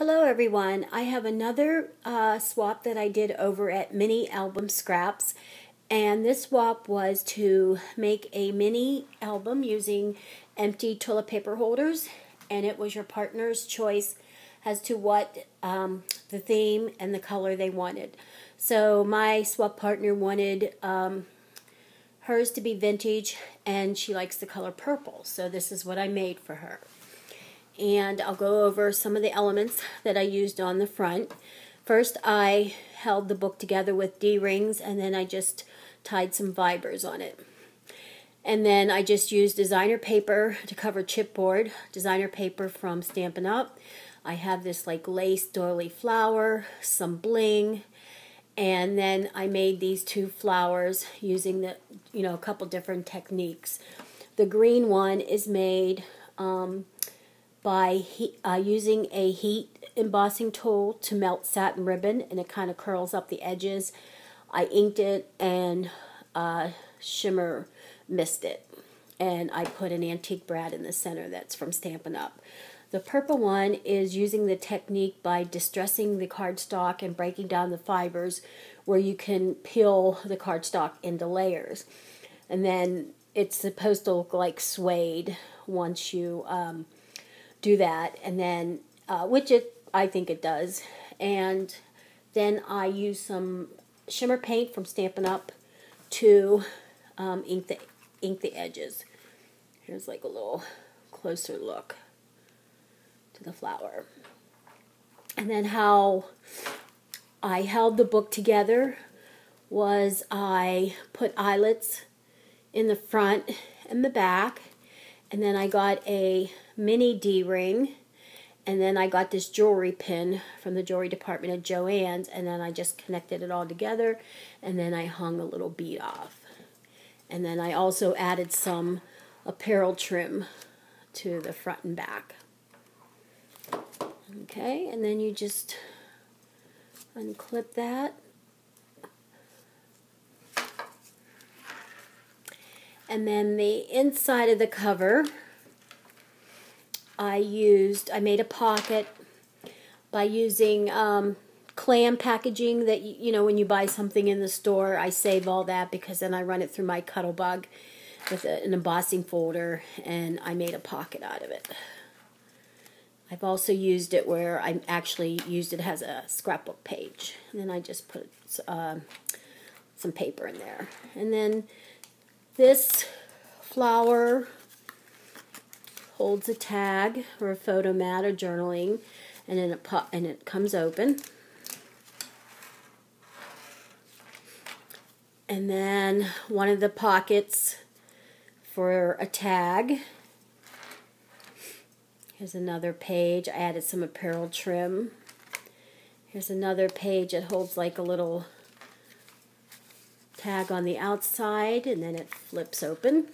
Hello everyone. I have another swap that I did over at Mini Album Scraps, and this swap was to make a mini album using empty toilet paper holders, and it was your partner's choice as to what the theme and the color they wanted. So my swap partner wanted hers to be vintage, and she likes the color purple, so this is what I made for her. And I'll go over some of the elements that I used on the front. First, I held the book together with D-rings, and then I just tied some vibers on it. And then I just used designer paper to cover chipboard, designer paper from Stampin' Up. I have this like lace doily flower, some bling, and then I made these two flowers using a couple different techniques. The green one is made by using a heat embossing tool to melt satin ribbon, and it kind of curls up the edges. I inked it and shimmer mist it, and I put an antique brad in the center that's from Stampin' Up. The purple one is using the technique by distressing the cardstock and breaking down the fibers, where you can peel the cardstock into layers, and then it's supposed to look like suede once you do that, and then I think it does. And then I use some shimmer paint from Stampin' Up to ink the edges. Here's like a little closer look to the flower. And then how I held the book together was I put eyelets in the front and the back, and then I got a mini D-ring, and then I got this jewelry pin from the jewelry department at Joann's, and then I just connected it all together, and then I hung a little bead off. And then I also added some apparel trim to the front and back. Okay, and then you just unclip that. And then the inside of the cover, I made a pocket by using clam packaging that, when you buy something in the store. I save all that because then I run it through my Cuttlebug with an embossing folder, and I made a pocket out of it. I've also used it where I actually used it as a scrapbook page. And then I just put some paper in there. And then this flower holds a tag or a photo mat or journaling, and then it comes open. And then one of the pockets for a tag. Here's another page. I added some apparel trim. Here's another page that holds like a little tag on the outside, and then it flips open.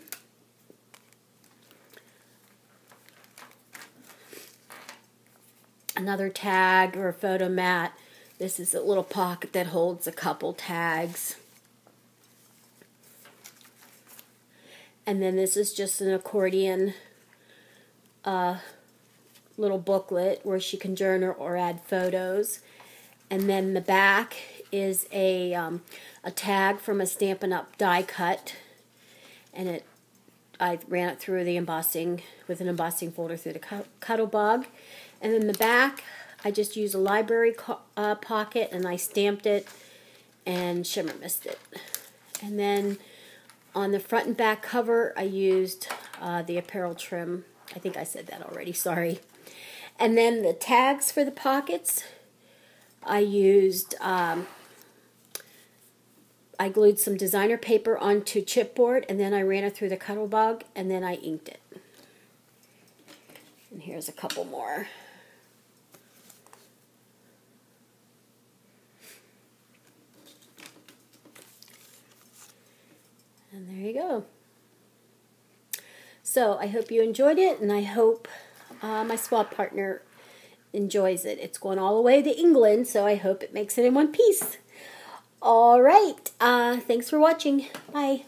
Another tag or a photo mat. This is a little pocket that holds a couple tags. And then this is just an accordion little booklet where she can journal or add photos. And then the back is a tag from a Stampin' Up die cut, and I ran it through the embossing with an embossing folder through the Cuttlebug. And then the back, I just used a library pocket, and I stamped it and shimmer mist it. And then on the front and back cover, I used the apparel trim. I think I said that already, sorry. And then the tags for the pockets, I used, I glued some designer paper onto chipboard, and then I ran it through the Cuttlebug, and then I inked it. And here's a couple more. And there you go. So I hope you enjoyed it, and I hope my swap partner enjoys it. It's going all the way to England, so I hope it makes it in one piece. All right. Thanks for watching. Bye.